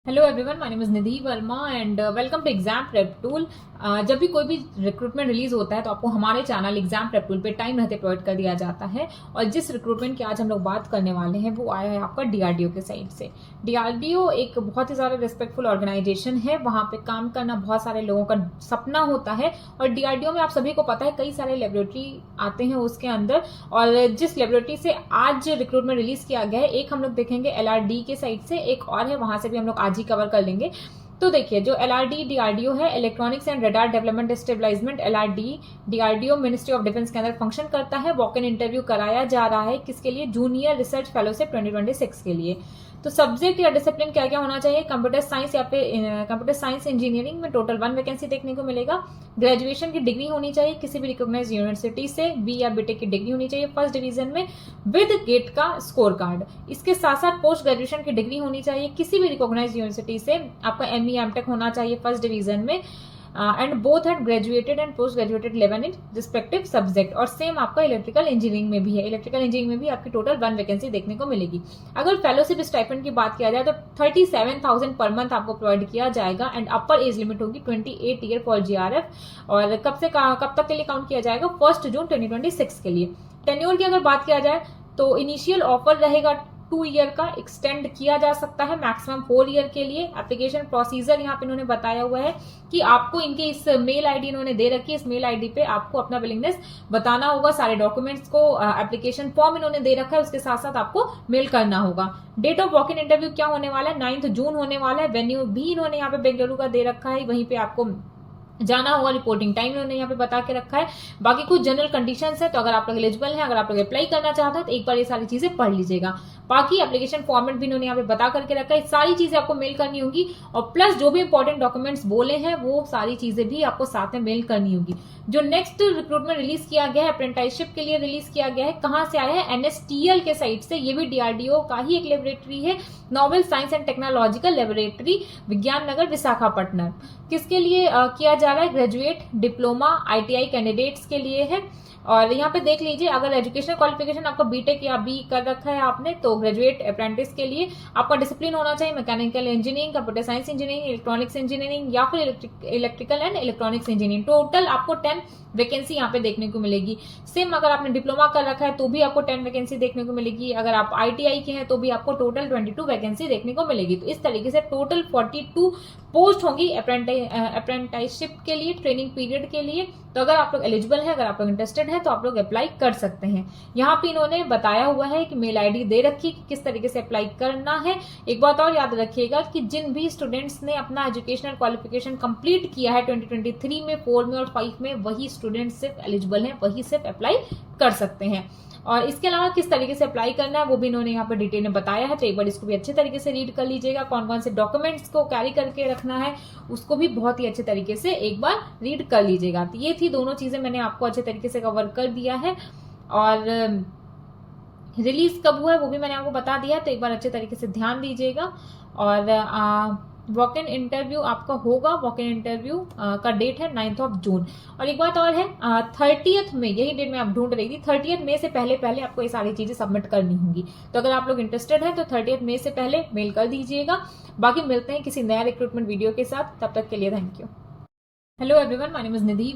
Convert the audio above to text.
Hello everyone, my name is Nidhi Verma and welcome to exam prep tool. जब भी कोई भी रिक्रूटमेंट रिलीज होता है तो आपको हमारे चैनल एग्जाम प्रेप टूल पे टाइम रहते प्रोवाइड कर दिया जाता है। और जिस रिक्रूटमेंट की आज हम लोग बात करने वाले हैं वो आया है आपका डीआरडीओ के साइड से। डीआरडीओ एक बहुत ही ज़्यादा रिस्पेक्टफुल ऑर्गेनाइजेशन है, वहाँ पे काम करना बहुत सारे लोगों का सपना होता है। और डीआरडीओ में आप सभी को पता है कई सारे लेबोरेटरी आते हैं उसके अंदर, और जिस लेबोरेटरी से आज रिक्रूटमेंट रिलीज किया गया है, एक हम लोग देखेंगे एलआरडी के साइड से, एक और है वहां से भी हम लोग आज ही कवर कर लेंगे। तो देखिए, जो एलआरडी डीआरडीओ है, electronics and radar development establishment, LRD DRDO ministry of defence के अंदर फंक्शन करता है। वॉक इन इंटरव्यू कराया जा रहा है किसके लिए? जूनियर रिसर्च फेलोशिप 2026 के लिए। तो सब्जेक्ट या डिसिप्लिन क्या क्या होना चाहिए? कंप्यूटर साइंस या फिर कंप्यूटर साइंस इंजीनियरिंग में टोटल 1 वैकेंसी देखने को मिलेगा। ग्रेजुएशन की डिग्री होनी चाहिए किसी भी रिकॉग्नाइज यूनिवर्सिटी से, बी या बीटेक की डिग्री होनी चाहिए फर्स्ट डिवीजन में विद गेट का स्कोर कार्ड। इसके साथ साथ पोस्ट ग्रेजुएशन की डिग्री होनी चाहिए किसी भी रिकॉग्नाइज यूनिवर्सिटी से, आपका एमई एमटेक होना चाहिए फर्स्ट डिवीजन में, and both had graduated and post graduated level in respective subject. और सेम आपका इलेक्ट्रिकल इंजीनियरिंग में भी है। इलेक्ट्रिकल इंजीनियरिंग में भी आपकी टोटल 1 वैकेंसी देखने को मिलेगी। अगर फेलोशिप स्टाइपेंड की बात किया जाए तो 37,000 पर मंथ आपको प्रोवाइड किया जाएगा एंड अपर एज लिमिट होगी 28 ईयर फॉर जीआरएफ। और कब तक के लिए काउंट किया जाएगा? 1 जून 2026 के लिए। टेन्योर की अगर बात किया जाए तो इनिशियल ऑफर रहेगा 2 ईयर का, एक्सटेंड किया जा सकता है मैक्सिमम 4 ईयर के लिए। एप्लीकेशन प्रोसीजर यहाँ पे इन्होंने बताया हुआ है कि आपको इनके इस मेल आईडी इन्होंने दे रखी है, इस मेल आईडी पे आपको अपना विलिंगनेस बताना होगा, सारे डॉक्यूमेंट्स को, एप्लीकेशन फॉर्म इन्होंने दे रखा है, उसके साथ साथ आपको मेल करना होगा। Date of walk in interview क्या होने वाला है? 9 जून होने वाला है। वेन्यू भी इन्होंने यहाँ पे बेंगलुरु का दे रखा है, वहीं पे आपको जाना होगा। रिपोर्टिंग टाइम इन्होंने यहाँ पे बता के रखा है। बाकी कुछ जनरल कंडीशंस है, तो अगर आप लोग एलिजिबल हैं, अगर आप लोग अप्लाई करना चाहते हैं तो एक बार ये सारी चीजें पढ़ लीजिएगा। बाकी एप्लीकेशन फॉर्मेट भी इन्होंने यहाँ पे बता करके रखा है, सारी चीजें आपको मेल करनी होगी। और प्लस जो भी इंपॉर्टेंट डॉक्यूमेंट्स बोले हैं वो सारी चीजें भी आपको साथ में मेल करनी होगी। जो नेक्स्ट रिक्रूटमेंट रिलीज किया गया है अप्रेंटिसशिप के लिए रिलीज किया गया है, कहाँ से आया है? एनएसटीएल के साइड से। ये भी डीआरडीओ का ही एक लेबोरेटरी है, Nobel science and technological laboratory, विज्ञान नगर, विशाखापट्टनम। किसके लिए किया जा रहा है? ग्रेजुएट, डिप्लोमा, आईटीआई कैंडिडेट्स के लिए है। और यहाँ पे देख लीजिए, अगर एजुकेशनल क्वालिफिकेशन आपका बीटेक या बी कर रखा है आपने, तो ग्रेजुएट अप्रेंटिस के लिए आपका डिसिप्लिन होना चाहिए mechanical engineering, computer science engineering, electronics engineering या फिर electrical and electronics engineering. Total आपको 10 वैकेंसी यहाँ पे देखने को मिलेगी। सेम अगर आपने डिप्लोमा कर रखा है तो भी आपको 10 वैकेंसी देखने को मिलेगी। अगर आप आईटीआई के हैं तो भी आपको टोटल 22 वैकेंसी देखने को मिलेगी। तो इस तरीके से टोटल 42 पोस्ट होंगी अप्रेंटिसशिप के लिए, ट्रेनिंग पीरियड के लिए। तो अगर आप लोग एलिजिबल है, अगर आप लोग इंटरेस्टेड है तो आप लोग अप्लाई कर सकते हैं। यहाँ पे इन्होंने बताया हुआ है कि मेल आईडी दे रखी कि किस तरीके से अप्लाई करना है। एक बात और याद रखिएगा कि जिन भी स्टूडेंट्स ने अपना एजुकेशनल क्वालिफिकेशन कंप्लीट किया है 2023 में, 4 में और 5 में, वही स्टूडेंट्स सिर्फ एलिजिबल हैं, वही सिर्फ अप्लाई कर सकते हैं। और इसके अलावा किस तरीके से अप्लाई करना है वो भी इन्होंने यहाँ पे डिटेल में बताया है। तो एक बार इसको भी अच्छे तरीके से रीड कर लीजिएगा। कौन कौन से डॉक्यूमेंट्स को कैरी करके रखना है उसको भी बहुत ही अच्छे तरीके से एक बार रीड कर लीजिएगा। तो ये थी दोनों चीजें, मैंने आपको अच्छे तरीके से कवर कर दिया है। और रिलीज कब हुआ है वो भी मैंने आपको बता दिया, तो एक बार अच्छे तरीके से ध्यान दीजिएगा। और वॉक इन इंटरव्यू आपका होगा, वॉक इन इंटरव्यू का डेट है 9 जून। और एक बात और है, 30 में, यही डेट मैं आप ढूंढ रही थी, 30 मई से पहले पहले आपको ये सारी चीजें सबमिट करनी होंगी। तो अगर आप लोग इंटरेस्टेड हैं तो 30 मई से पहले मेल कर दीजिएगा। बाकी मिलते हैं किसी नया रिक्रूटमेंट वीडियो के साथ, तब तक के लिए thank you. Hello everyone, my name is Nidhi.